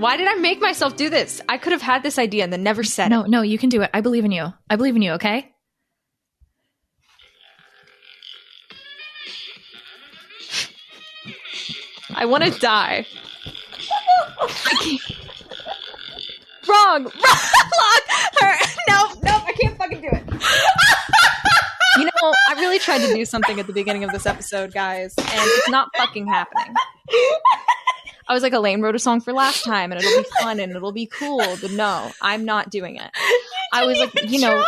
Why did I make myself do this? I could have had this idea and then never said it. No, you can do it. I believe in you. I believe in you, okay? I want to die. Wrong. No, I can't fucking do it. You know, I really tried to do something at the beginning of this episode, guys, and it's not fucking happening. I was like, Elaine wrote a song for last time, and it'll be fun, and it'll be cool, but no, I'm not doing it. I was like, you know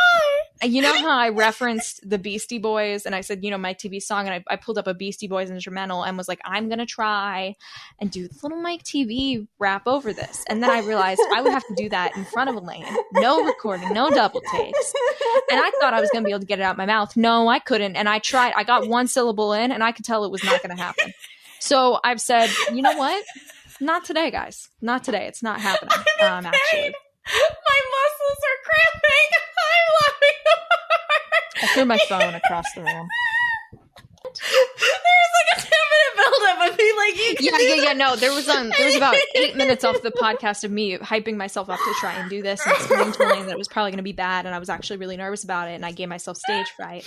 how I referenced the Beastie Boys, and I said, Mike TV song, and I pulled up a Beastie Boys instrumental and was like, I'm going to try and do the little Mike TV rap over this. And then I realized I would have to do that in front of Elaine. No recording, no double takes. And I thought I was going to be able to get it out of my mouth. No, I couldn't. And I tried. I got one syllable in, and I could tell it was not going to happen. So I've said, you know what? Not today, guys. Not today. It's not happening. Actually. My muscles are cramping. I'm laughing. I threw my phone across the room. There was like a 10-minute buildup of me like, yeah. No, there was about 8 minutes off the podcast of me hyping myself up to try and do this and explaining to Elaine that it was probably going to be bad, and I was actually really nervous about it, and I gave myself stage fright.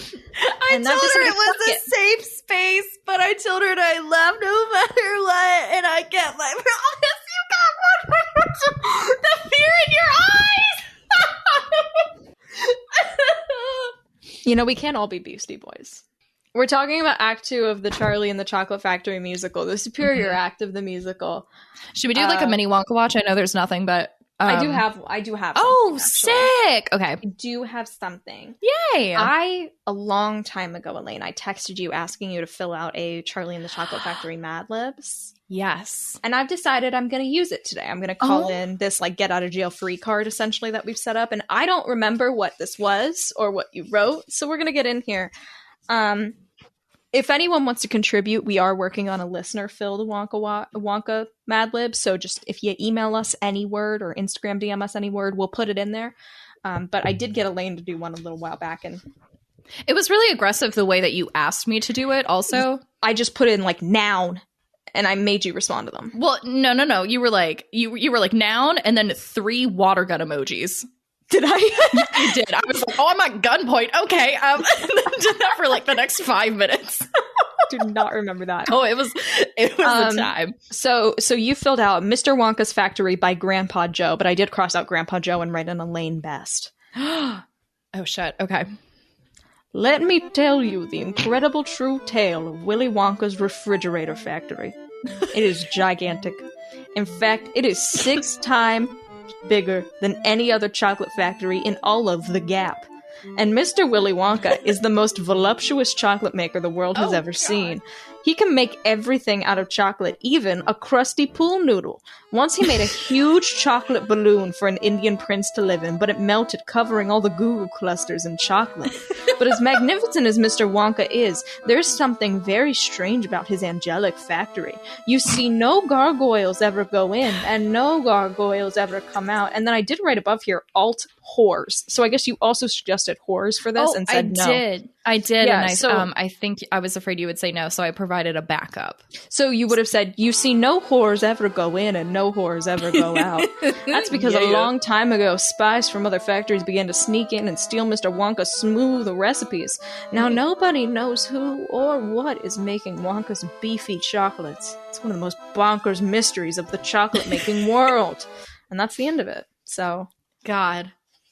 I told her it was a safe space, but I told her I left no matter what, and I kept my promise. You got one. The fear in your eyes. We can't all be Beastie Boys. We're talking about Act 2 of the Charlie and the Chocolate Factory musical, the superior act of the musical. Should we do like a mini Wonka Watch? I know there's nothing, but I do have. Oh, sick! Okay, I do have something. Yay! A long time ago, Elaine, I texted you asking you to fill out a Charlie and the Chocolate Factory Mad Libs. Yes, and I've decided I'm going to use it today. I'm going to call in this like get out of jail free card essentially that we've set up, and I don't remember what this was or what you wrote, so we're going to get in here. If anyone wants to contribute, we are working on a listener-filled Wonka Mad Lib. So just if you email us any word or Instagram DM us any word, we'll put it in there. But I did get Elaine to do one a little while back, and it was really aggressive the way that you asked me to do it. Also, I just put in like noun, and I made you respond to them. Well, no. You were like you were like noun, and then 3 water gun emojis. Did I? Yeah, you did. I was like, oh, I'm at gunpoint. Okay. And then did that for like the next 5 minutes. Do not remember that. Oh, it was the time. So you filled out Mr. Wonka's Factory by Grandpa Joe, but I did cross out Grandpa Joe and write in Elaine Best. Oh, shit. Okay. Let me tell you the incredible true tale of Willy Wonka's refrigerator factory. It is gigantic. In fact, it is 6 times bigger than any other chocolate factory in all of the Gap. And Mr. Willy Wonka is the most voluptuous chocolate maker the world has ever seen. He can make everything out of chocolate, even a crusty pool noodle. Once he made a huge chocolate balloon for an Indian prince to live in, but it melted, covering all the goo clusters in chocolate. But as magnificent as Mr. Wonka is, there's something very strange about his angelic factory. You see, no gargoyles ever go in, and no gargoyles ever come out. And then I did write above here, alt whores. So I guess you also suggested whores for this and said no. I did, yeah, and I think I was afraid you would say no, so I provided a backup. So you would have said, you see no whores ever go in and no whores ever go out. That's because a long time ago, spies from other factories began to sneak in and steal Mr. Wonka's smooth recipes. Now nobody knows who or what is making Wonka's beefy chocolates. It's one of the most bonkers mysteries of the chocolate-making world. And that's the end of it. So, God,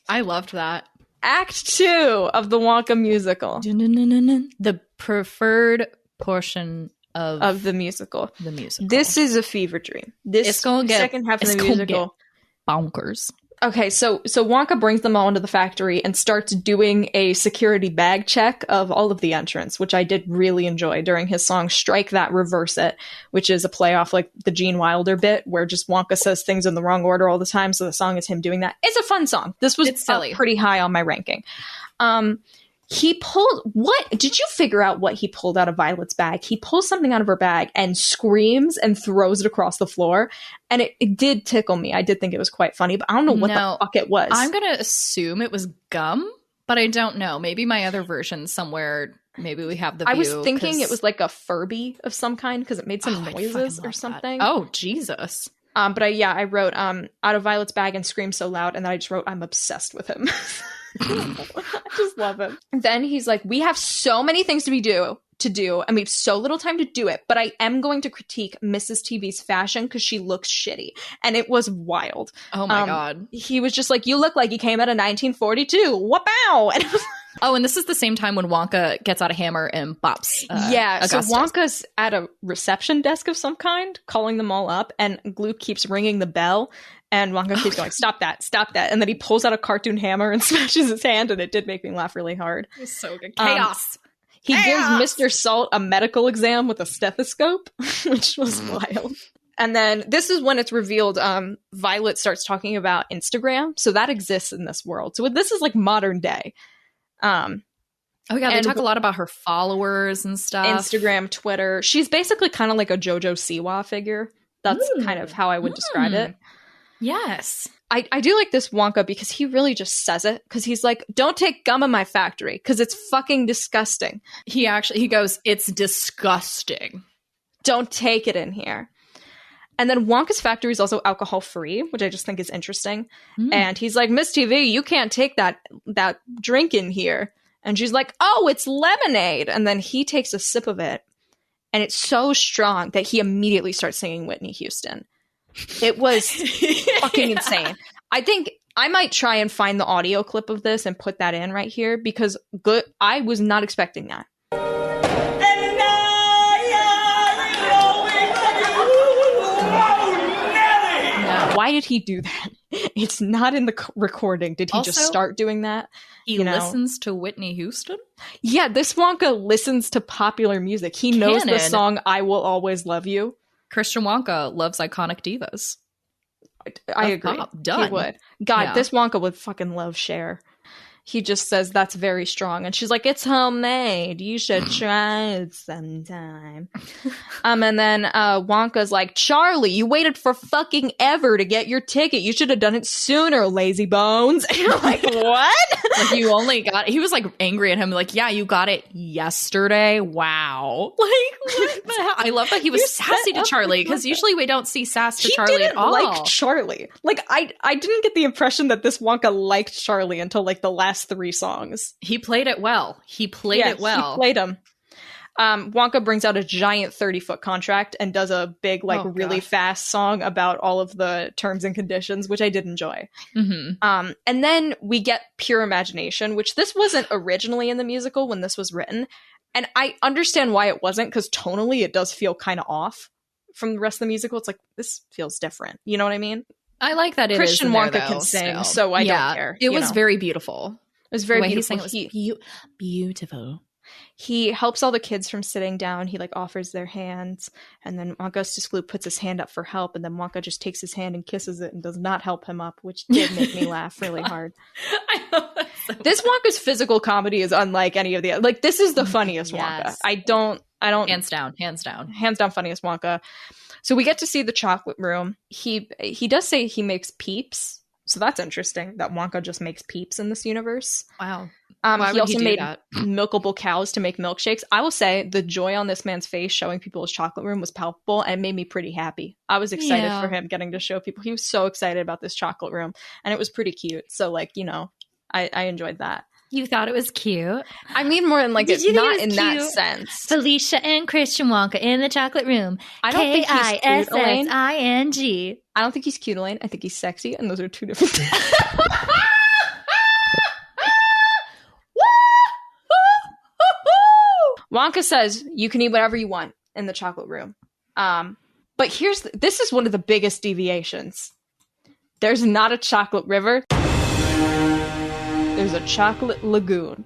I loved that. Act 2 of the Wonka musical. The preferred portion of the musical. The musical. This is a fever dream. This second half of the musical. Bonkers. Okay, so Wonka brings them all into the factory and starts doing a security bag check of all of the entrants, which I did really enjoy during his song Strike That, Reverse It, which is a play off like the Gene Wilder bit where just Wonka says things in the wrong order all the time, so the song is him doing that. It's a fun song. This was silly. Pretty high on my ranking. He pulled, what? Did you figure out what he pulled out of Violet's bag? He pulls something out of her bag and screams and throws it across the floor. And it did tickle me. I did think it was quite funny, but I don't know what the fuck it was. I'm going to assume it was gum, but I don't know. Maybe my other version somewhere, maybe we have the view. I was thinking it was like a Furby of some kind because it made some noises or something. That. Oh, Jesus. But I wrote out of Violet's bag and scream so loud, and then I just wrote, I'm obsessed with him. I just love him. Then he's like, we have so many things to do, and we have so little time to do it, but I am going to critique Mrs. TV's fashion because she looks shitty. And it was wild. Oh my God. He was just like, you look like you came out of 1942. Wow. And it was oh, and this is the same time when Wonka gets out a hammer and bops. Augustus. So Wonka's at a reception desk of some kind, calling them all up, and Gloop keeps ringing the bell, and Wonka keeps going, stop that, and then he pulls out a cartoon hammer and smashes his hand, and it did make me laugh really hard. It was so good. Chaos! He gives Mr. Salt a medical exam with a stethoscope, which was wild. And then this is when it's revealed Violet starts talking about Instagram, so that exists in this world. So this is like modern day. Oh yeah, they talk a lot about her followers and stuff. Instagram, Twitter. She's basically kind of like a JoJo Siwa figure. That's kind of how I would describe it. Yes. I do like this Wonka because he really just says it, because he's like, don't take gum in my factory because it's fucking disgusting. He goes, it's disgusting. Don't take it in here. And then Wonka's factory is also alcohol free, which I just think is interesting. And he's like, Miss TV, you can't take that drink in here. And she's like, oh, it's lemonade. And then he takes a sip of it, and it's so strong that he immediately starts singing Whitney Houston. It was fucking insane. I think I might try and find the audio clip of this and put that in right here, because I was not expecting that. Why did he do that? It's not in the recording. Did he just start doing that? He listens to Whitney Houston? Yeah, this Wonka listens to popular music. He knows the song I Will Always Love You. Christian Wonka loves iconic divas. I agree. Done. He would. God, this Wonka would fucking love Cher. He just says that's very strong. And she's like, it's homemade. You should try it sometime. And then Wonka's like, Charlie, you waited for fucking ever to get your ticket. You should have done it sooner, lazy bones. And you're like, what? Like, you only got it. He was like angry at him. Like, yeah, you got it yesterday. Wow. Like, what the hell? I love that he was sassy to Charlie, because usually we don't see sass to Charlie at all. Like Charlie. Like, I didn't get the impression that this Wonka liked Charlie until like the last 3 songs. He played it well. He played him. Wonka brings out a giant 30-foot contract and does a big, really fast song about all of the terms and conditions, which I did enjoy. And then we get Pure Imagination, which this wasn't originally in the musical when this was written. And I understand why it wasn't, because tonally it does feel kind of off from the rest of the musical. It's like, this feels different. You know what I mean? I like that Christian Wonka can sing, so I don't care. It was very beautiful. It was very beautiful. It was beautiful. He helps all the kids from sitting down. He offers their hands, and then Augustus Gloop puts his hand up for help, and then Wonka just takes his hand and kisses it and does not help him up, which did make me laugh really hard. I love that so this Wonka's physical comedy is unlike any of the other. Like, this is the funniest Wonka. I don't hands down funniest Wonka. So we get to see the chocolate room. He does say he makes peeps. So that's interesting that Wonka just makes peeps in this universe. Wow. He also made milkable cows to make milkshakes. I will say the joy on this man's face showing people his chocolate room was palpable, and it made me pretty happy. I was excited for him getting to show people. He was so excited about this chocolate room, and it was pretty cute. So, I enjoyed that. You thought it was cute? I mean, more in not in that sense. Felicia and Christian Wonka in the chocolate room. I don't think he's cute, Elaine. K-I-S-S-I-N-G. I don't think he's cute, Elaine. I think he's sexy, and those are two different things. Wonka says you can eat whatever you want in the chocolate room. But this is one of the biggest deviations. There's not a chocolate river. There's a chocolate lagoon.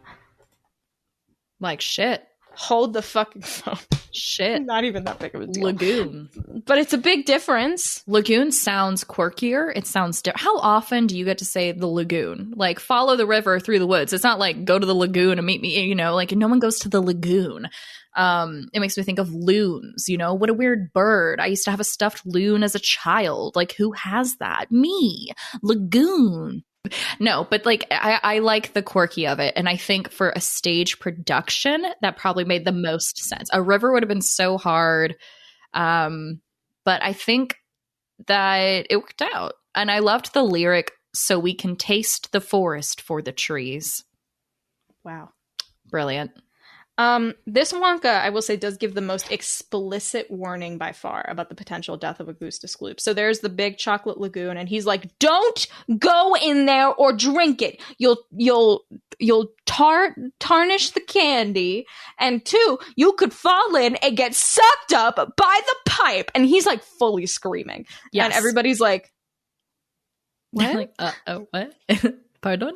Like shit. Hold the fucking phone. Shit. Not even that big of a deal. Lagoon. But it's a big difference. Lagoon sounds quirkier. It sounds how often do you get to say the lagoon? Like, follow the river through the woods. It's not like go to the lagoon and meet me, no one goes to the lagoon. It makes me think of loons, what a weird bird. I used to have a stuffed loon as a child. Like, who has that? Me. Lagoon. No, but I like the quirky of it. And I think for a stage production, that probably made the most sense. A river would have been so hard. But I think that it worked out. And I loved the lyric, "So we can taste the forest for the trees." Wow. Brilliant. This Wonka, I will say, does give the most explicit warning by far about the potential death of Augustus Gloop. So there's the big chocolate lagoon, and he's like, "Don't go in there or drink it. You'll tarnish the candy. And 2, you could fall in and get sucked up by the pipe." And he's like fully screaming. Yes. And everybody's like, what? Like, what? Pardon?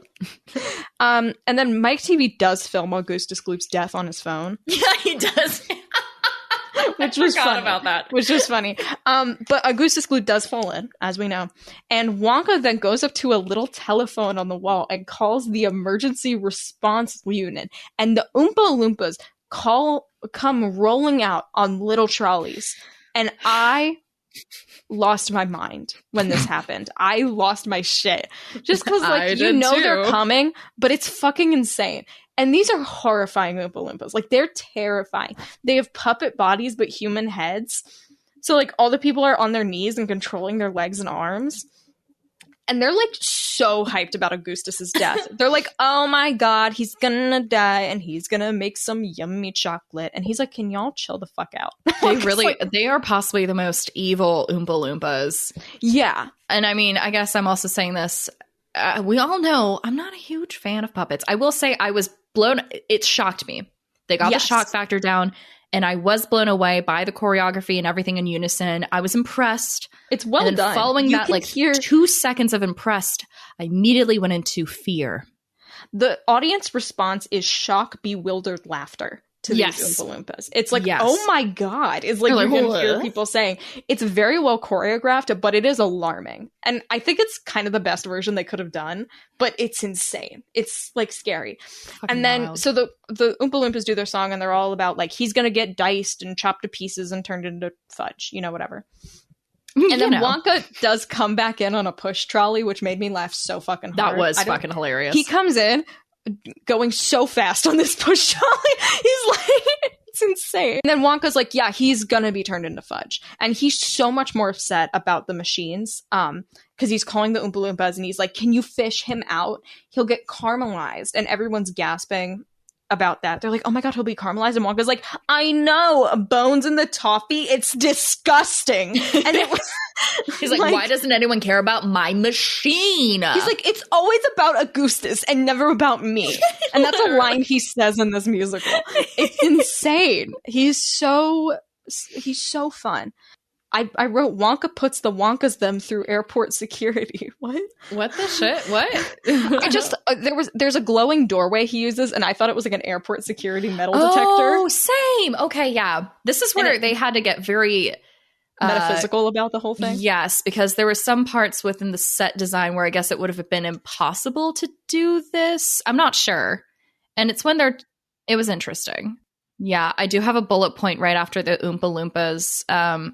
And then Mike TV does film Augustus Gloop's death on his phone. Yeah, he does. Which was funny. About that. Which was funny. But Augustus Gloop does fall in, as we know. And Wonka then goes up to a little telephone on the wall and calls the emergency response unit. And the Oompa Loompas come rolling out on little trolleys. And I lost my mind when this happened. I lost my shit. Just because, like, you know they're coming, but it's fucking insane. And these are horrifying Oompa Loompas. Like, they're terrifying. They have puppet bodies, but human heads. So, like, all the people are on their knees and controlling their legs and arms. And they're, like, so hyped about Augustus's death. They're like, "Oh my god, he's gonna die, and he's gonna make some yummy chocolate." And he's like, "Can y'all chill the fuck out?" They are possibly the most evil Oompa Loompas. Yeah. And I mean, I guess I'm also saying this. We all know I'm not a huge fan of puppets. I will say I was blown. It shocked me. They got the shock factor down. And I was blown away by the choreography and everything in unison. I was impressed. It's well done. Following that, like 2 seconds of impressed, I immediately went into fear. The audience response is shock, bewildered laughter to these Oompa Loompas. It's like, "Oh my god!" It's like you can hear people saying. It's very well choreographed, but it is alarming. And I think it's kind of the best version they could have done. But it's insane. It's like scary. Fucking and then wild. So the Oompa Loompas do their song, and they're all about like he's gonna get diced and chopped to pieces and turned into fudge, whatever. And then Wonka does come back in on a push trolley, which made me laugh so fucking hard. That was fucking hilarious. He comes in going so fast on this push trolley. He's like, it's insane. And then Wonka's like, yeah, he's gonna be turned into fudge. And he's so much more upset about the machines, because he's calling the Oompa Loompas and he's like, "Can you fish him out? He'll get caramelized." And everyone's gasping about that. They're like, "Oh my god, he'll be caramelized." And Wonka's like, "I know, bones in the toffee, it's disgusting." And it was he's like, "Why doesn't anyone care about my machine?" He's like, "It's always about Augustus and never about me." And that's a line he says in this musical. It's insane. He's so fun. I wrote, "Wonka puts the Wonkas them through airport security." What? What the shit? What? I just there's a glowing doorway he uses, and I thought it was like an airport security metal detector. Oh, same. Okay, yeah. This is where they had to get very metaphysical about the whole thing. Yes, because there were some parts within the set design where I guess it would have been impossible to do this. I'm not sure. And it's when it was interesting. Yeah, I do have a bullet point right after the Oompa Loompas.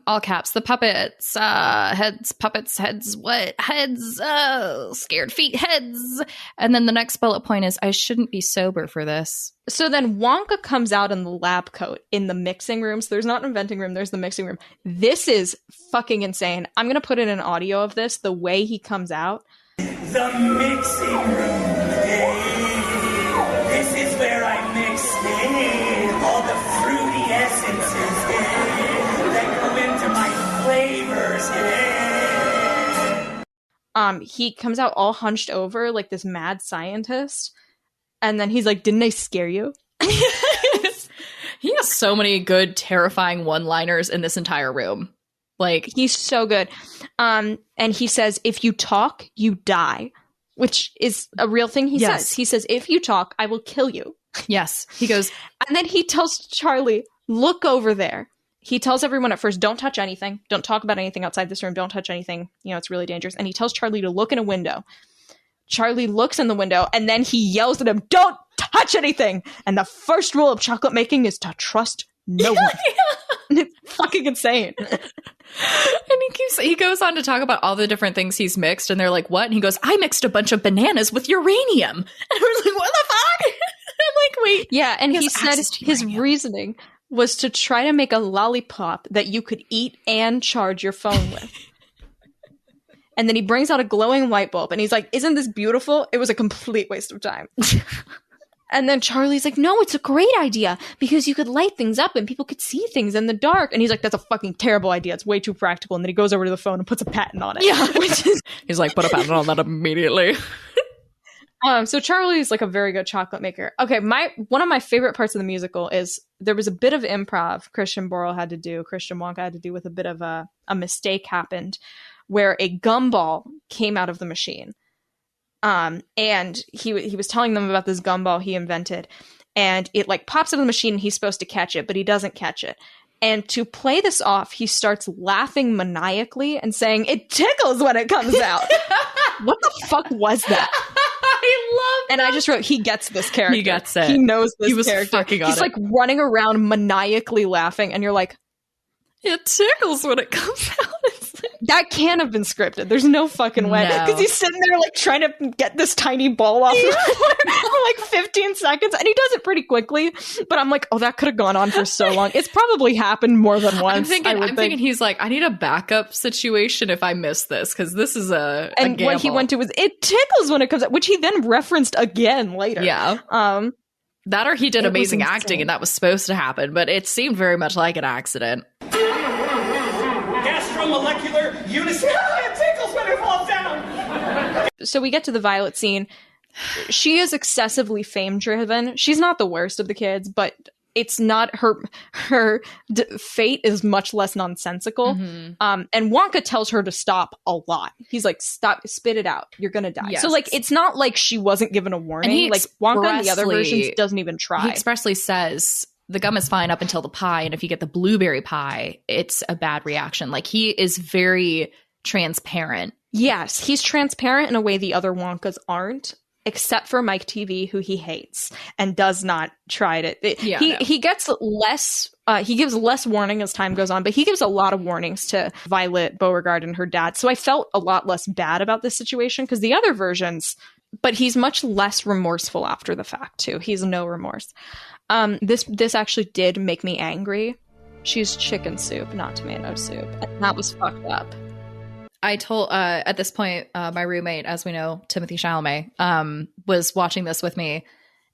All caps. The puppets. Heads. Puppets. Heads. What? Heads. Scared feet. Heads. And then the next bullet point is, I shouldn't be sober for this. So then Wonka comes out in the lab coat in the mixing room. So there's not an inventing room. There's the mixing room. This is fucking insane. I'm going to put in an audio of this. The way he comes out. The mixing room. This is where I mix all the fruity essences that go into my flavors. He comes out all hunched over like this mad scientist, and then he's like, "Didn't I scare you?" He has so many good, terrifying one-liners in this entire room. Like, he's so good. And he says, "If you talk, you die," which is a real thing he says. He says, "If you talk, I will kill you." Yes. He goes, and then he tells Charlie, "Look over there." He tells everyone at first, "Don't touch anything. Don't talk about anything outside this room. Don't touch anything. It's really dangerous." And he tells Charlie to look in a window. Charlie looks in the window, and then he yells at him, "Don't touch anything!" And the first rule of chocolate making is to trust no one. It's fucking insane. And he goes on to talk about all the different things he's mixed, and they're like, "What?" And he goes, "I mixed a bunch of bananas with uranium." And I was like, "What the fuck?" I'm like, "Wait." Yeah, and he said his reasoning was to try to make a lollipop that you could eat and charge your phone with. And then he brings out a glowing light bulb and he's like, isn't this beautiful? It was a complete waste of time. And then Charlie's like, no, it's a great idea because you could light things up and people could see things in the dark. And he's like, that's a fucking terrible idea. It's way too practical. And then he goes over to the phone and puts a patent on it. Yeah. He's like, put a patent on that immediately. So Charlie's like a very good chocolate maker. Okay, one of my favorite parts of the musical is there was a bit of improv Christian Wonka had to do with a bit of a mistake happened where a gumball came out of the machine. And he was telling them about this gumball he invented, and it like pops out of the machine and he's supposed to catch it, but he doesn't catch it. And to play this off, he starts laughing maniacally and saying, it tickles when it comes out. What the fuck was that? I love that. And I just wrote, he gets this character. He gets it. He knows this He was character. fucking on He's it. like running around maniacally laughing, and you're like, It tickles when it comes out. that can't have been scripted. There's no fucking way. No. Because he's sitting there like trying to get this tiny ball off for like 15 seconds. And he does it pretty quickly. But I'm like, oh, that could have gone on for so long. It's probably happened more than once. I'm thinking he's like, I need a backup situation if I miss this, because this is a gamble. What he went to was, it tickles when it comes out, which he then referenced again later. Yeah. That or he did amazing acting insane. and that was supposed to happen, but it seemed very much like an accident. Gastromolecular unison. It tickles when it falls down. So we get to the Violet scene. She is excessively fame driven. She's not the worst of the kids, but it's not her fate is much less nonsensical. Mm-hmm. And Wonka tells her to stop a lot. He's like, stop, spit it out. You're going to die. Yes. So like, it's not like she wasn't given a warning. Like Wonka in the other versions doesn't even try. He expressly says the gum is fine up until the pie. And if you get the blueberry pie, it's a bad reaction. Like he is very transparent. Yes, he's transparent in a way the other Wonkas aren't. Except for Mike TV, who he hates and does not try to. He gets less. He gives less warning as time goes on, but he gives a lot of warnings to Violet Beauregard and her dad. So I felt a lot less bad about this situation because the other versions. But he's much less remorseful after the fact too. He's no remorse. This actually did make me angry. She's chicken soup, not tomato soup, and that was fucked up. I told at this point, my roommate, as we know, Timothy Chalamet, was watching this with me,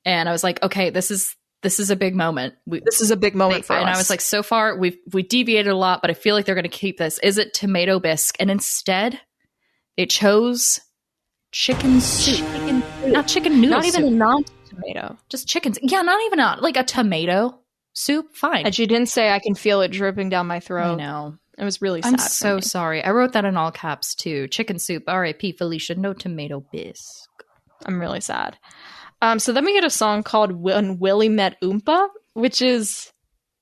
and I was like, "Okay, this is a big moment. This is a big moment for us." And I was like, "So far, we deviated a lot, but I feel like they're going to keep this. Is it tomato bisque?" And instead, they chose chicken soup, not chicken noodle, not even soup. a non-tomato, just chickens. Yeah, not even like a tomato soup. Fine. And she didn't say, "I can feel it dripping down my throat." I know. It was really sad. I'm so sorry. I wrote that in all caps too. Chicken soup. R.I.P. Felicia. No tomato bisque. I'm really sad. So then we get a song called When Willy Met Oompa, which is,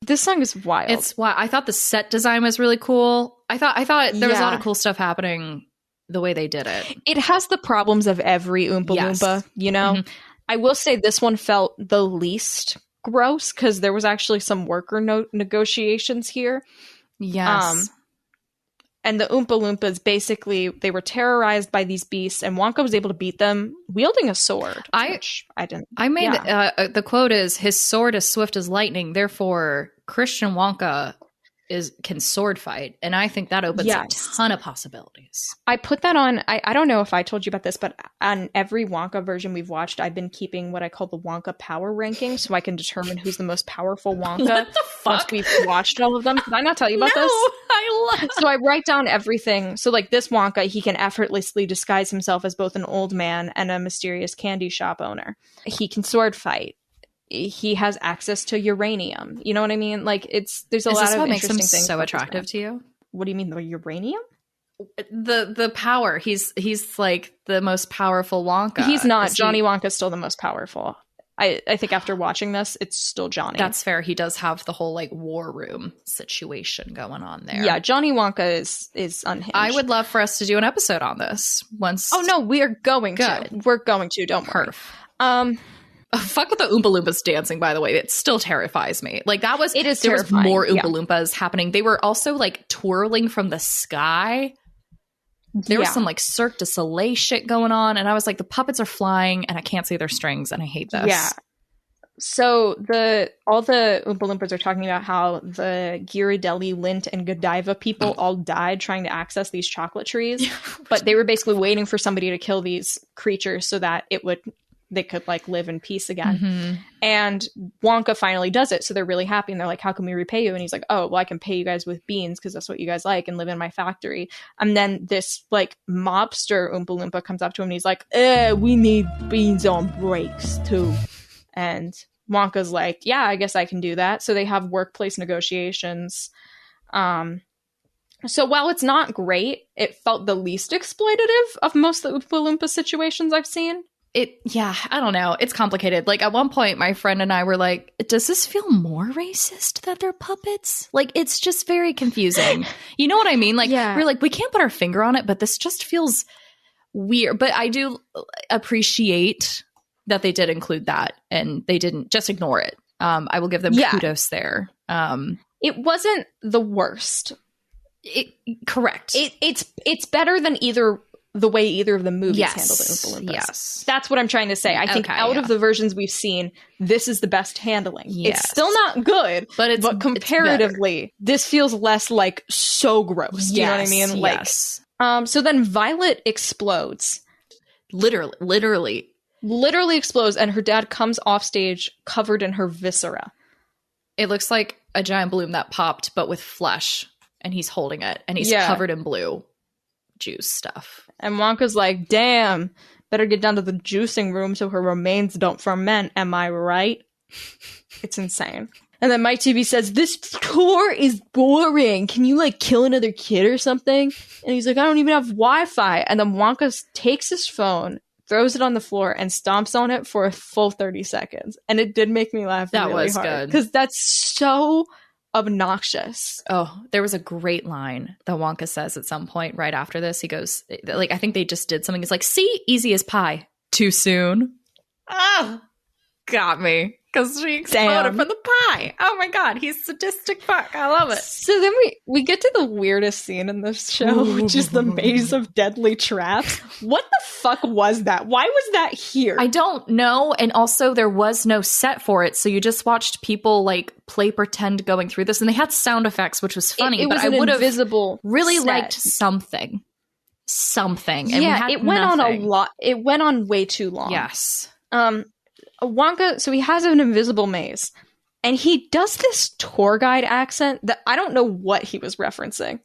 this song is wild. It's wild. I thought the set design was really cool. I thought there was a lot of cool stuff happening the way they did it. It has the problems of every Oompa Loompa, you know? Mm-hmm. I will say this one felt the least gross because there was actually some worker negotiations here. Yes. And the Oompa Loompas, basically, they were terrorized by these beasts, and Wonka was able to beat them wielding a sword. Which I didn't. I made the quote is, his sword is swift as lightning, therefore Christian Wonka can sword fight. And I think that opens a ton of possibilities. I put that on, I don't know if I told you about this, but on every Wonka version we've watched, I've been keeping what I call the Wonka power ranking so I can determine who's the most powerful Wonka. What the fuck? Once we've watched all of them. Did I not tell you about this? I love. So I write down everything. So like this Wonka, he can effortlessly disguise himself as both an old man and a mysterious candy shop owner. He can sword fight. He has access to uranium. You know what I mean? Like there's a lot of interesting things. So attractive to you? What do you mean, the uranium? The power. He's like the most powerful Wonka. He's not. Johnny Wonka's still the most powerful. I think after watching this, it's still Johnny. That's fair. He does have the whole like war room situation going on there. Yeah, Johnny Wonka is unhinged. I would love for us to do an episode on this once. Oh no, we are going to. We're going to. Don't worry. Fuck with the Oompa Loompas dancing, by the way. It still terrifies me. Like that was, it is there terrifying. Was more Oompa Loompas happening. They were also like twirling from the sky. There was some like Cirque du Soleil shit going on. And I was like, the puppets are flying and I can't see their strings and I hate this. Yeah. So all the Oompa Loompas are talking about how the Ghirardelli, Lint, and Godiva people all died trying to access these chocolate trees, but they were basically waiting for somebody to kill these creatures so that they could like live in peace again. Mm-hmm. And Wonka finally does it, so they're really happy, and they're like, how can we repay you? And he's like, oh, well, I can pay you guys with beans because that's what you guys like, and live in my factory. And then this like mobster Oompa Loompa comes up to him and he's like, we need beans on breaks too. And Wonka's like, yeah, I guess I can do that. So they have workplace negotiations. So while it's not great, it felt the least exploitative of most of the Oompa Loompa situations I've seen. I don't know. It's complicated. Like at one point, my friend and I were like, does this feel more racist that they're puppets? Like, it's just very confusing. You know what I mean? Like, we're like, we can't put our finger on it, but this just feels weird. But I do appreciate that they did include that and they didn't just ignore it. I will give them kudos there. It wasn't the worst. Correct. It's better than the way either of the movies handled the Oompa Loompas. Yes. That's what I'm trying to say. I think out of the versions we've seen, this is the best handling. Yes. It's still not good, but comparatively, this feels less like so gross. Do you know what I mean? Like, yes. So then Violet explodes. Literally Explodes, and her dad comes off stage covered in her viscera. It looks like a giant balloon that popped, but with flesh, and he's holding it, and he's covered in blue juice stuff. And Wonka's like, damn, better get down to the juicing room so her remains don't ferment. Am I right? It's insane. And then Mike TV says, this tour is boring. Can you like kill another kid or something? And he's like, I don't even have Wi-Fi. And then Wonka takes his phone, throws it on the floor, and stomps on it for a full 30 seconds. And it did make me laugh really hard. That was good. Because that's so obnoxious. Oh, there was a great line that Wonka says at some point right after this. He goes, like, I think they just did something. He's like, see, easy as pie. Too soon. Oh, got me. Because she exploded for the pie. Oh my god, he's sadistic fuck. I love it. So then we get to the weirdest scene in this show, which is the maze of deadly traps. What the fuck was that? Why was that here? I don't know. And also there was no set for it, so you just watched people like play pretend going through this, and they had sound effects, which was funny. It was but I would have really set. liked something. And it went on a lot. It went on way too long. Yes. Wonka, so he has an invisible maze, and he does this tour guide accent that I don't know what he was referencing.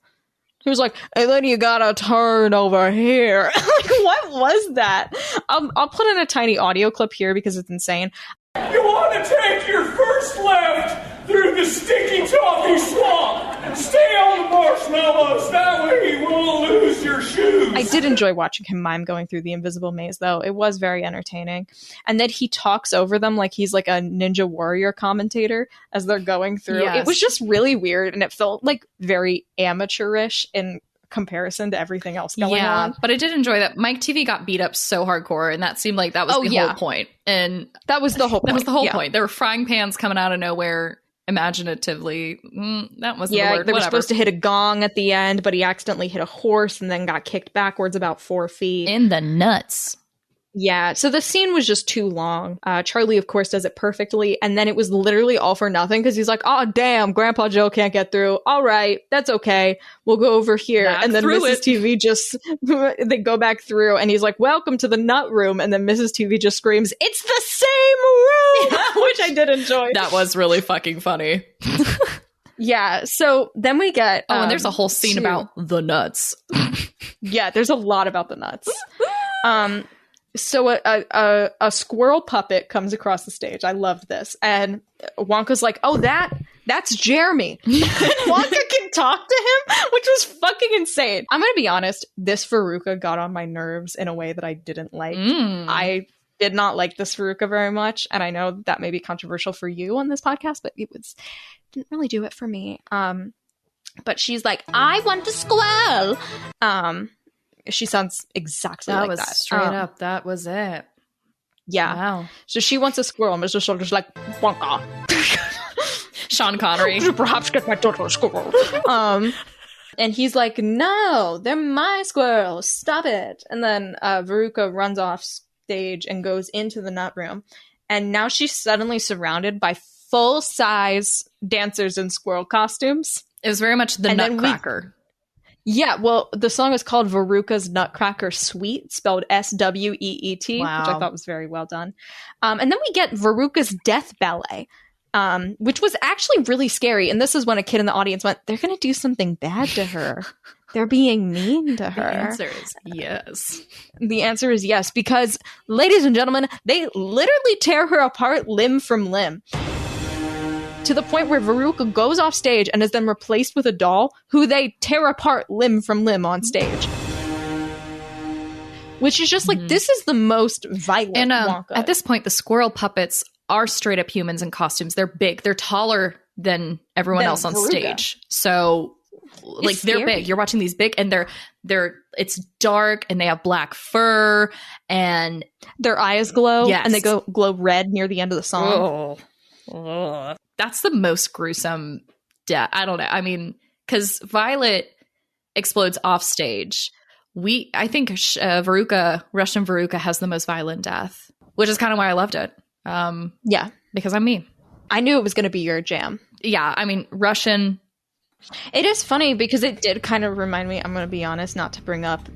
He was like, and then you gotta turn over here. Like, what was that? I'll put in a tiny audio clip here because it's insane. You want to take your first left through the sticky toffee swamp. Stay on the marshmallows, that way you won't lose your shoes. I did enjoy watching him mime going through the invisible maze, though. It was very entertaining. And then he talks over them like he's like a Ninja Warrior commentator as they're going through. Yes. It was just really weird, and it felt like very amateurish in comparison to everything else going on. But I did enjoy that Mike TV got beat up so hardcore, and that seemed like that was the whole point. And that was the whole point. That was the whole point. There were frying pans coming out of nowhere imaginatively. That wasn't the word. They were supposed to hit a gong at the end, but he accidentally hit a horse and then got kicked backwards about 4 feet. In the nuts. Yeah, so the scene was just too long. Charlie, of course, does it perfectly, and then it was literally all for nothing because he's like, oh, damn, Grandpa Joe can't get through. All right, that's okay. We'll go over here. And then Mrs. TV just, they go back through, and he's like, welcome to the nut room. And then Mrs. TV just screams, it's the same room, which I did enjoy. That was really fucking funny. Yeah, so then we get... and there's a whole scene about the nuts. Yeah, there's a lot about the nuts. So a squirrel puppet comes across the stage. I loved this. And Wonka's like, oh, that's Jeremy. Wonka can talk to him, which was fucking insane. I'm going to be honest. This Veruca got on my nerves in a way that I didn't like. I did not like this Veruca very much. And I know that may be controversial for you on this podcast, but didn't really do it for me. But she's like, I want to squirrel. She sounds exactly like that. That was straight up. That was it. Yeah. Wow. So she wants a squirrel, and Mr. Shoulders like, Wonka. Sean Connery. Could you perhaps get my daughter a squirrel? And he's like, no, they're my squirrels. Stop it. And then Veruca runs off stage and goes into the nut room. and now she's suddenly surrounded by full-size dancers in squirrel costumes. It was very much the Nutcracker. Yeah, well, the song is called Veruca's Nutcracker Suite, spelled S-W-E-E-T, which I thought was very well done. And then we get Veruca's Death Ballet, which was actually really scary. And this is when a kid in the audience went, they're going to do something bad to her. They're being mean to her. The answer is yes. The answer is yes, because, ladies and gentlemen, they literally tear her apart limb from limb. To the point where Veruca goes off stage and is then replaced with a doll who they tear apart limb from limb on stage. Which is just like, this is the most violent Wonka. At this point, the squirrel puppets are straight up humans in costumes. They're big. They're taller than everyone else on stage. So like they're big. You're watching these big, and it's dark, and they have black fur, and their eyes glow, and they glow red near the end of the song. Oh. That's the most gruesome death. I don't know. I mean, because Violet explodes off stage. I think Russian Veruca has the most violent death, which is kind of why I loved it. Yeah, because I'm me. I knew it was going to be your jam. Yeah, I mean, Russian. It is funny because it did kind of remind me, I'm going to be honest, not to bring up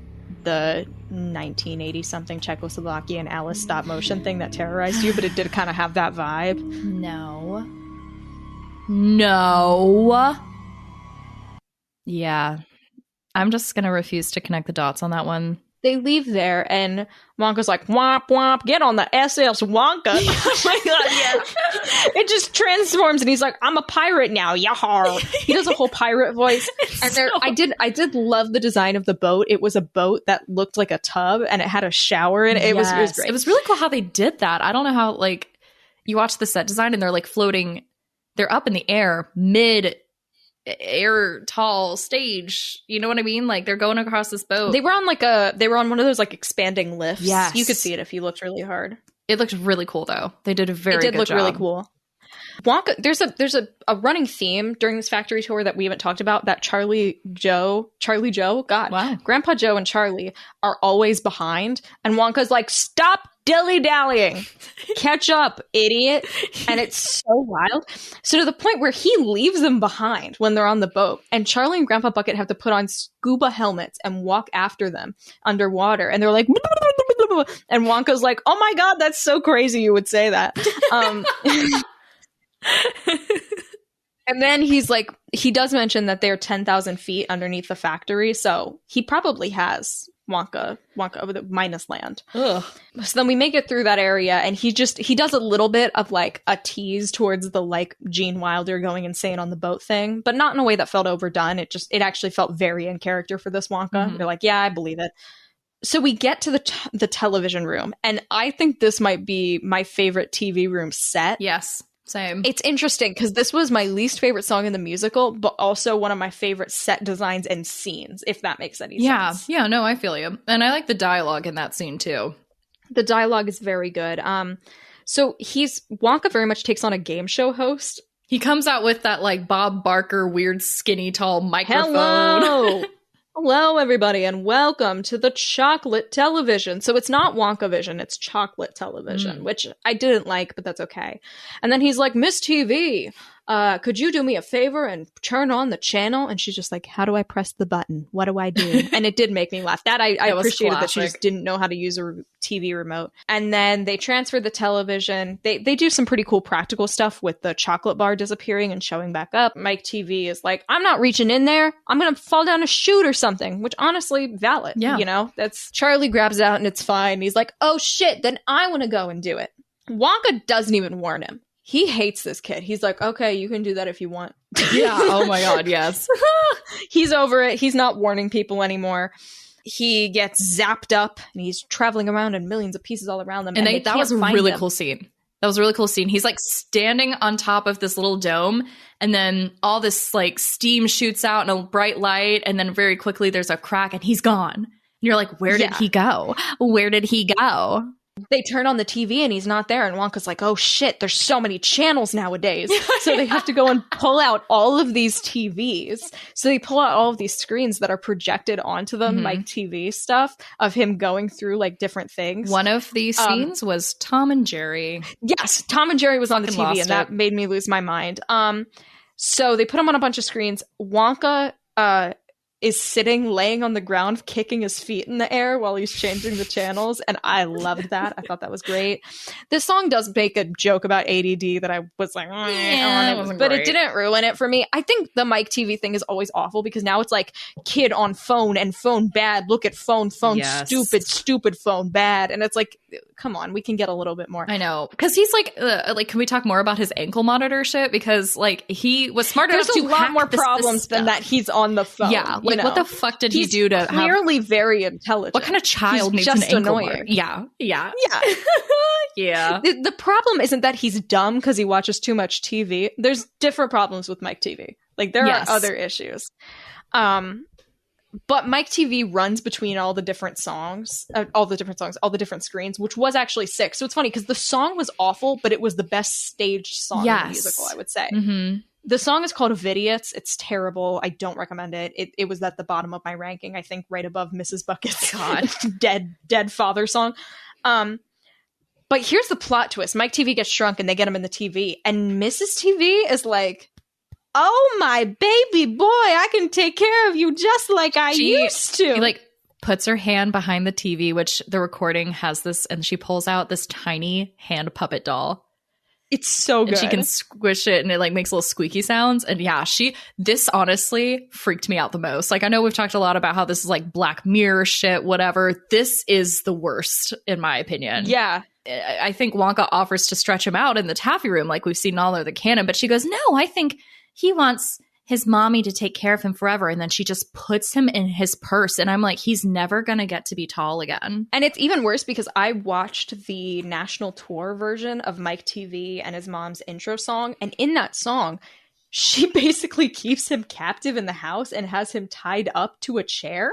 the 1980-something Czechoslovakian Alice stop motion thing that terrorized you, but it did kind of have that vibe. No. Yeah. I'm just going to refuse to connect the dots on that one. They leave there, and Wonka's like, womp, womp, get on the SS Wonka. Oh my god, yeah. It just transforms, and he's like, I'm a pirate now, yahar. He does a whole pirate voice. And I did love the design of the boat. It was a boat that looked like a tub, and it had a shower in it. It was great. It was really cool how they did that. I don't know how, like, you watch the set design, and they're like floating, they're up in the air, air tall stage, you know what I mean? Like they're going across this boat. They were on one of those like expanding lifts. Yes, you could see it if you looked really hard. It looked really cool though. They did a very good job. It did look really cool. Wonka, there's a running theme during this factory tour that we haven't talked about, that Charlie Joe, God, wow. Grandpa Joe and Charlie are always behind, and Wonka's like, stop dilly-dallying, catch up, idiot. And it's so wild. So to the point where he leaves them behind when they're on the boat, and Charlie and Grandpa Bucket have to put on scuba helmets and walk after them underwater, and they're like, and Wonka's like, oh my god, that's so crazy you would say that. And then he's like, he does mention that they're 10,000 feet underneath the factory, so he probably has Wonka minus land. Ugh. So then we make it through that area, and he does a little bit of like a tease towards the like Gene Wilder going insane on the boat thing, but not in a way that felt overdone. It actually felt very in character for this Wonka. Mm-hmm. You're like, yeah, I believe it. So we get to the television room, and I think this might be my favorite TV room set. Yes. Same. It's interesting because this was my least favorite song in the musical, but also one of my favorite set designs and scenes, if that makes any sense. Yeah, no, I feel you. And I like the dialogue in that scene too. The dialogue is very good. So Wonka very much takes on a game show host. He comes out with that like Bob Barker weird skinny tall microphone. Hello! Hello, everybody, and welcome to the chocolate television. So it's not Wonka Vision, it's chocolate television, which I didn't like, but that's okay. And then he's like, Miss TV, could you do me a favor and turn on the channel? And she's just like, how do I press the button? What do I do? And it did make me laugh. I appreciated that she just didn't know how to use a TV remote. And then they transfer the television. They do some pretty cool practical stuff with the chocolate bar disappearing and showing back up. Mike TV is like, I'm not reaching in there. I'm going to fall down a chute or something, which honestly, valid. Yeah. You know, that's Charlie grabs out and it's fine. He's like, oh shit, then I want to go and do it. Wonka doesn't even warn him. He hates this kid. He's like, okay, you can do that if you want. Yeah. Oh my God. Yes. He's over it. He's not warning people anymore. He gets zapped up and he's traveling around in millions of pieces all around them. And that was a really cool scene. That was a really cool scene. He's like standing on top of this little dome, and then all this like steam shoots out and a bright light. And then very quickly there's a crack and he's gone. And you're like, where did he go? Where did he go? they turn on the TV and he's not there. And Wonka's like, oh shit, there's so many channels nowadays. So they have to go and pull out all of these TVs. So they pull out all of these screens that are projected onto the Mike TV stuff of him going through like different things. One of these scenes was Tom and Jerry. Yes, Tom and Jerry was on the TV and that it. made me lose my mind. So they put him on a bunch of screens. Wonka is laying on the ground, kicking his feet in the air while he's changing the channels. And I loved that. I thought that was great. This song does make a joke about ADD that I was like, but it didn't ruin it for me. I think the Mike TV thing is always awful because now it's like kid on phone and phone bad. Look at phone, yes. stupid phone bad. And it's like, come on, we can get a little bit more. I know. Because he's like, can we talk more about his ankle monitor shit? Because like he was smart enough to There's a lot more problems than that he's on the phone. Yeah. Like what the fuck did he do to clearly very intelligent. What kind of child he's needs just an ankle annoying. monitor? Yeah. Yeah. Yeah. The problem isn't that he's dumb because he watches too much TV. There's different problems with Mike TV. Like there are other issues. But Mike TV runs between all the different screens, which was actually 6. So it's funny because the song was awful, but it was the best staged song in the musical, I would say. Mm-hmm. The song is called Vidiots. It's terrible. I don't recommend it. It was at the bottom of my ranking, I think right above Mrs. Bucket's dead father song. But here's the plot twist. Mike TV gets shrunk and they get him in the TV. And Mrs. TV is like, oh, my baby boy, I can take care of you just like I used to. She like puts her hand behind the TV, which the recording has this, and she pulls out this tiny hand puppet doll. It's so good. And she can squish it and it like makes little squeaky sounds. And yeah, this honestly freaked me out the most. Like I know we've talked a lot about how this is like Black Mirror shit, whatever. This is the worst in my opinion. Yeah. I think Wonka offers to stretch him out in the taffy room like we've seen all over the canon. But she goes, no, I think he wants his mommy to take care of him forever. And then she just puts him in his purse. And I'm like, he's never going to get to be tall again. And it's even worse because I watched the national tour version of Mike TV and his mom's intro song. And in that song, she basically keeps him captive in the house and has him tied up to a chair.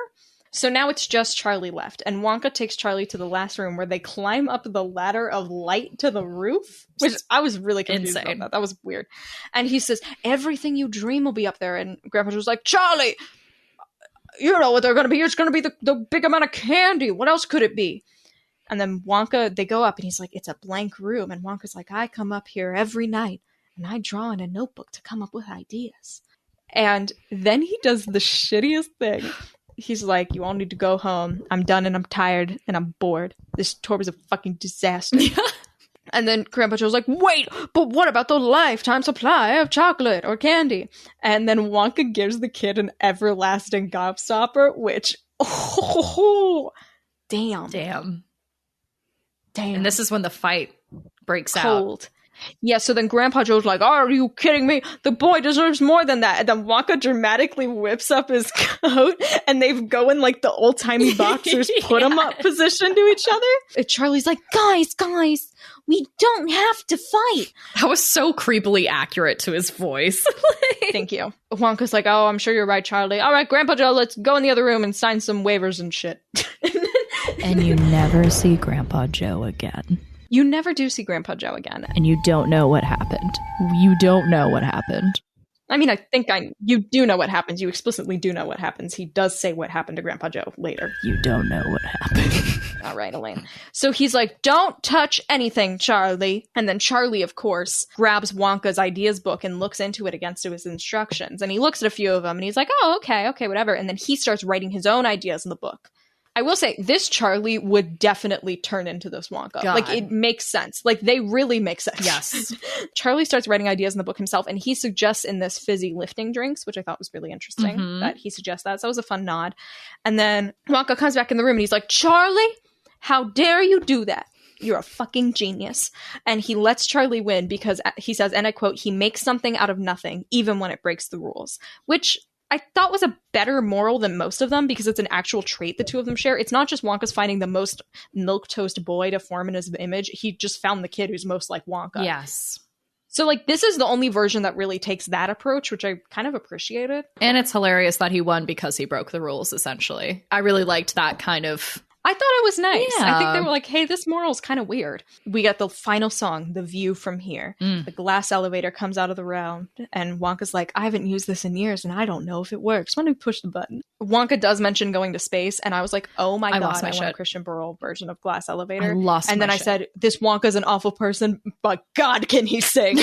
So now it's just Charlie left. And Wonka takes Charlie to the last room where they climb up the ladder of light to the roof, which I was really confused about that. That was weird. And he says, everything you dream will be up there. And Grandpa was like, Charlie, you know what they're going to be. It's going to be the big amount of candy. What else could it be? And then Wonka, they go up and he's like, it's a blank room. And Wonka's like, I come up here every night and I draw in a notebook to come up with ideas. And then he does the shittiest thing. He's like, you all need to go home. I'm done and I'm tired and I'm bored. This tour was a fucking disaster. And then Grandpa Joe's like, wait, but what about the lifetime supply of chocolate or candy? And then Wonka gives the kid an everlasting gobstopper, which, damn. And this is when the fight breaks out. Yeah, so then Grandpa Joe's like, are you kidding me? The boy deserves more than that. And then Wonka dramatically whips up his coat and they go in like the old-timey boxers, put them up position to each other. And Charlie's like, guys, we don't have to fight. That was so creepily accurate to his voice. Thank you. Wonka's like, oh, I'm sure you're right, Charlie. All right, Grandpa Joe, let's go in the other room and sign some waivers and shit. And you never see Grandpa Joe again. You never do see Grandpa Joe again. And you don't know what happened. I mean, you do know what happens. You explicitly do know what happens. He does say what happened to Grandpa Joe later. You don't know what happened. All right, Elaine. So he's like, don't touch anything, Charlie. And then Charlie, of course, grabs Wonka's ideas book and looks into it against his instructions. And he looks at a few of them and he's like, oh, okay, whatever. And then he starts writing his own ideas in the book. I will say, this Charlie would definitely turn into this Wonka. God. Like, it makes sense. Like, they really make sense. Yes. Charlie starts writing ideas in the book himself, and he suggests in this fizzy lifting drinks, which I thought was really interesting, that he suggests that. So that was a fun nod. And then Wonka comes back in the room, and he's like, Charlie, how dare you do that? You're a fucking genius. And he lets Charlie win because he says, and I quote, he makes something out of nothing, even when it breaks the rules. Which I thought was a better moral than most of them because it's an actual trait the two of them share. It's not just Wonka's finding the most milquetoast boy to form in his image. He just found the kid who's most like Wonka. Yes. So, like, this is the only version that really takes that approach, which I kind of appreciated. And it's hilarious that he won because he broke the rules, essentially. I really liked that kind of I thought it was nice. Yeah. I think they were like, hey, this moral's kind of weird. We got the final song, The View from Here. The glass elevator comes out of the round, and Wonka's like, I haven't used this in years, and I don't know if it works. Why don't we push the button? Wonka does mention going to space, and I was like, oh my God, I want a Christian Burrell version of glass elevator. And then I said, this Wonka's an awful person, but God, can he sing?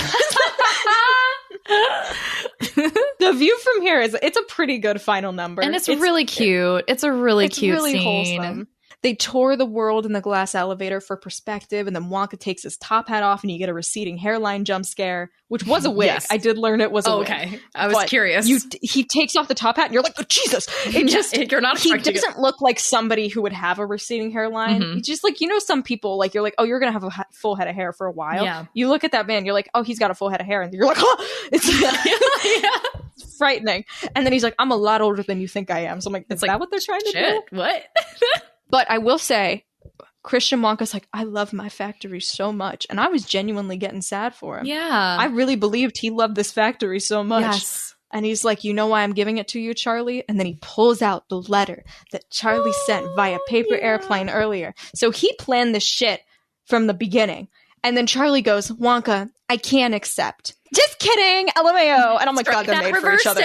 The View from Here it's a pretty good final number. And it's really cute. It's a really cute really scene. Wholesome. They tour the world in the glass elevator for perspective, and then Wonka takes his top hat off and you get a receding hairline jump scare, which was a wig. Yes. I did learn it was a wig. Okay. I was curious. He takes off the top hat and you're like, oh, Jesus. It just, you're not he doesn't look like somebody who would have a receding hairline. He's just like, some people, like, you're like, oh, you're going to have a full head of hair for a while. Yeah. You look at that man, you're like, oh, he's got a full head of hair. And you're like, oh, it's frightening. And then he's like, I'm a lot older than you think I am. So I'm like, is that what they're trying to do? What? But I will say, Christian Wonka's like, I love my factory so much. And I was genuinely getting sad for him. Yeah. I really believed he loved this factory so much. Yes. And he's like, you know why I'm giving it to you, Charlie? And then he pulls out the letter that Charlie sent via paper airplane earlier. So he planned this shit from the beginning. And then Charlie goes, Wonka, I can't accept. Just kidding, LMAO. And I'm like, God, they're made for each other.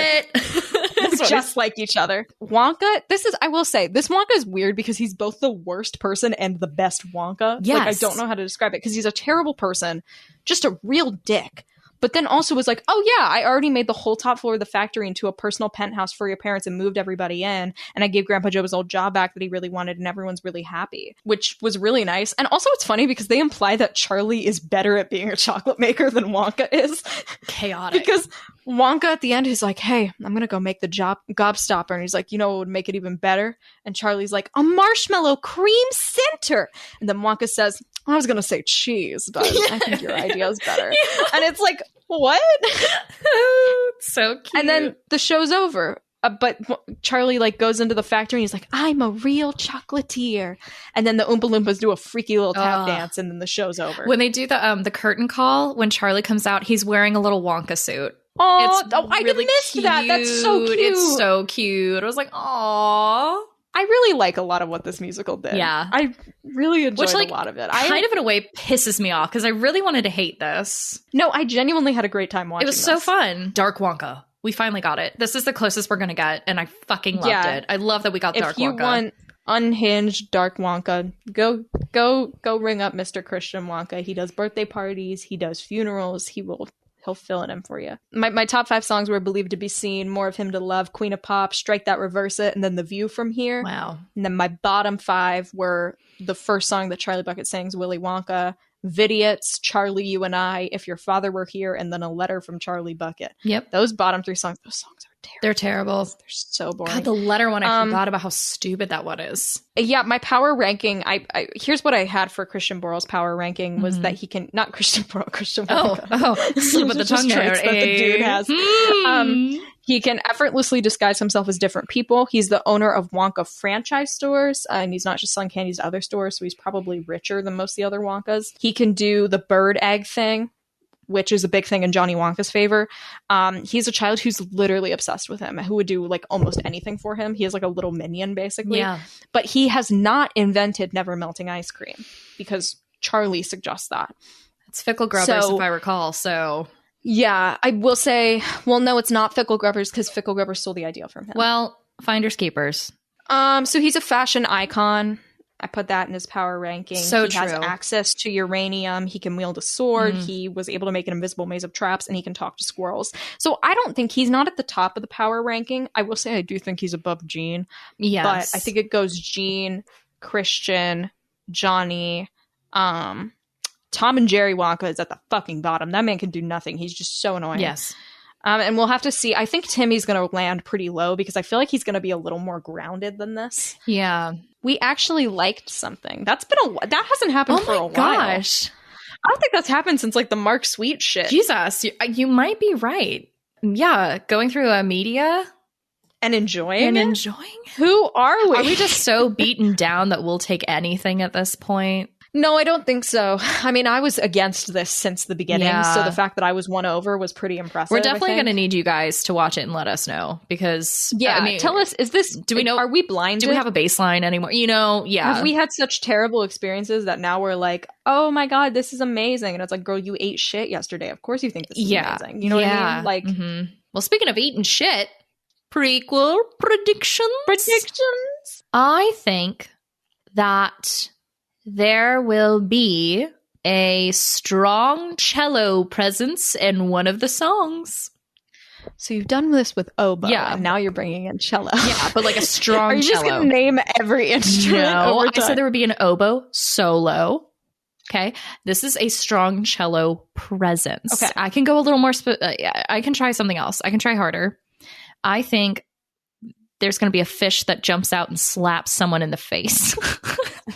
Just like each other. Wonka, I will say, this Wonka is weird because he's both the worst person and the best Wonka. Yes. Like, I don't know how to describe it because he's a terrible person, just a real dick. But then also was like, oh yeah, I already made the whole top floor of the factory into a personal penthouse for your parents and moved everybody in. And I gave Grandpa Joe his old job back that he really wanted and everyone's really happy, which was really nice. And also it's funny because they imply that Charlie is better at being a chocolate maker than Wonka is. Chaotic. Because Wonka at the end is like, hey, I'm going to go make the gobstopper. And he's like, you know what would make it even better? And Charlie's like, a marshmallow cream center. And then Wonka says, I was going to say cheese, but I think your idea is better. And it's like, what? So cute. And then the show's over. But Charlie like goes into the factory and he's like, I'm a real chocolatier. And then the Oompa Loompas do a freaky little tap dance and then the show's over. When they do the curtain call, when Charlie comes out, he's wearing a little Wonka suit. I missed that. That's so cute. It's so cute. I was like, aw. I really like a lot of what this musical did. Yeah. I really enjoyed a lot of it. Kind of in a way pisses me off because I really wanted to hate this. No, I genuinely had a great time watching it. Was so fun. Dark Wonka. We finally got it. This is the closest we're going to get, and I fucking loved it. I love that we got Dark Wonka. If you want unhinged Dark Wonka, go ring up Mr. Christian Wonka. He does birthday parties. He does funerals. He'll fill it in for you. My top 5 songs were Believed to Be Seen, More of Him to Love, Queen of Pop, Strike That, Reverse It, and then The View from Here. Wow. And then my bottom 5 were the first song that Charlie Bucket sings, Willy Wonka, Vidiots, Charlie, You and I, If Your Father Were Here, and then A Letter from Charlie Bucket. Yep. Those bottom 3 songs, those songs are terrible. They're terrible. They're so boring. God, the letter one, I forgot about how stupid that one is. Yeah, my power ranking, I here's what I had for Christian Borle's power ranking was that he can, not Christian Borle, Christian Wonka. Slip with the tongue traits that the dude has. He can effortlessly disguise himself as different people. He's the owner of Wonka franchise stores, and he's not just selling candies to other stores, so he's probably richer than most of the other Wonkas. He can do the bird egg thing, which is a big thing in Johnny Wonka's favor. He's a child who's literally obsessed with him, who would do like almost anything for him. He is like a little minion, basically. Yeah. But he has not invented never melting ice cream because Charlie suggests that. It's Fickle Grubbers, if I recall, so... Yeah, I will say, well, no, it's not Fickle Grubbers because Fickle Grubbers stole the idea from him. Well, finders keepers. So he's a fashion icon. I put that in his power ranking. So he has access to uranium. He can wield a sword. He was able to make an invisible maze of traps, and he can talk to squirrels. So I don't think he's not at the top of the power ranking. I will say I do think he's above Gene. Yes. But I think it goes Gene, Christian, Johnny, Tom and Jerry Wonka is at the fucking bottom. That man can do nothing. He's just so annoying. Yes. And we'll have to see. I think Timmy's going to land pretty low because I feel like he's going to be a little more grounded than this. Yeah. We actually liked something. That hasn't happened for a while. Gosh. I don't think that's happened since like the Mark Sweet shit. Jesus, you might be right. Yeah. Going through media. And enjoying it? Who are we? Are we just so beaten down that we'll take anything at this point? No, I don't think so. I mean, I was against this since the beginning, so the fact that I was won over was pretty impressive. We're definitely going to need you guys to watch it and let us know, because I mean, tell us, is this, do we know, are we blinded? Do we have a baseline anymore? You know, Have we had such terrible experiences that now we're like, oh my God, this is amazing. And it's like, girl, you ate shit yesterday. Of course you think this is amazing. You know what I mean? Like, well, speaking of eating shit, prequel predictions. I think that there will be a strong cello presence in one of the songs. So you've done this with oboe, and now you're bringing in cello. Yeah, but like a strong cello. Are you just going to name every instrument? No, I said there would be an oboe solo. Okay, this is a strong cello presence. Okay, I can go a little more. I can try something else. I can try harder. I think there's going to be a fish that jumps out and slaps someone in the face.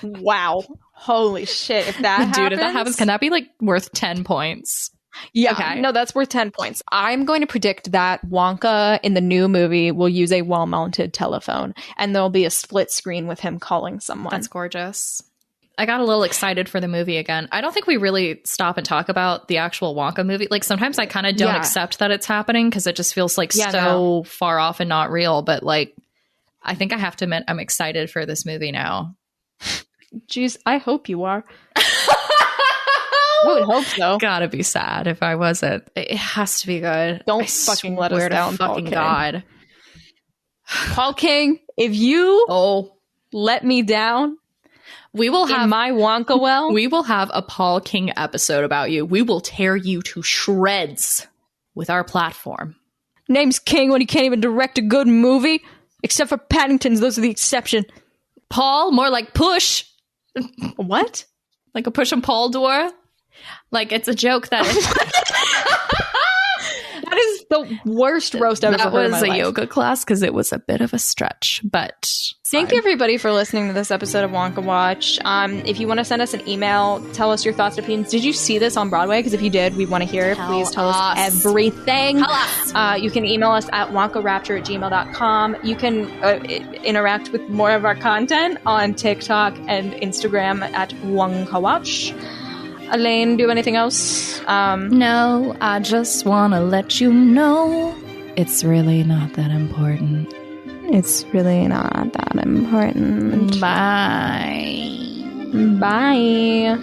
Wow. Holy shit. If that happens. Dude, if that happens, can that be like worth 10 points? Yeah. Okay. No, that's worth 10 points. I'm going to predict that Wonka in the new movie will use a wall-mounted telephone, and there'll be a split screen with him calling someone. That's gorgeous. I got a little excited for the movie again. I don't think we really stop and talk about the actual Wonka movie. Like, sometimes I kind of don't accept that it's happening because it just feels like far off and not real. But like, I think I have to admit I'm excited for this movie now. Jeez, I hope you are. I would hope so. Gotta be sad if I wasn't. It has to be good. Don't fucking let us down, fucking God. Paul King, if you let me down, we will have my Wonka well. We will have a Paul King episode about you. We will tear you to shreds with our platform. Name's King when he can't even direct a good movie. Except for Paddingtons, those are the exception. Paul, more like push. What? Like a push and Paul door? Like, it's a joke that that is the worst roast I've ever heard in my life. That was a yoga class because it was a bit of a stretch, but thank you everybody for listening to this episode of Wonka Watch. If you want to send us an email, tell us your thoughts and opinions. Did you see this on Broadway? Because if you did, we want to hear it. Please tell us everything. You can email us at wonkarapture@gmail.com. You can interact with more of our content on TikTok and Instagram at Wonka Watch. Elaine, do anything else? No, I just want to let you know it's really not that important. It's really not that important. Bye. Bye.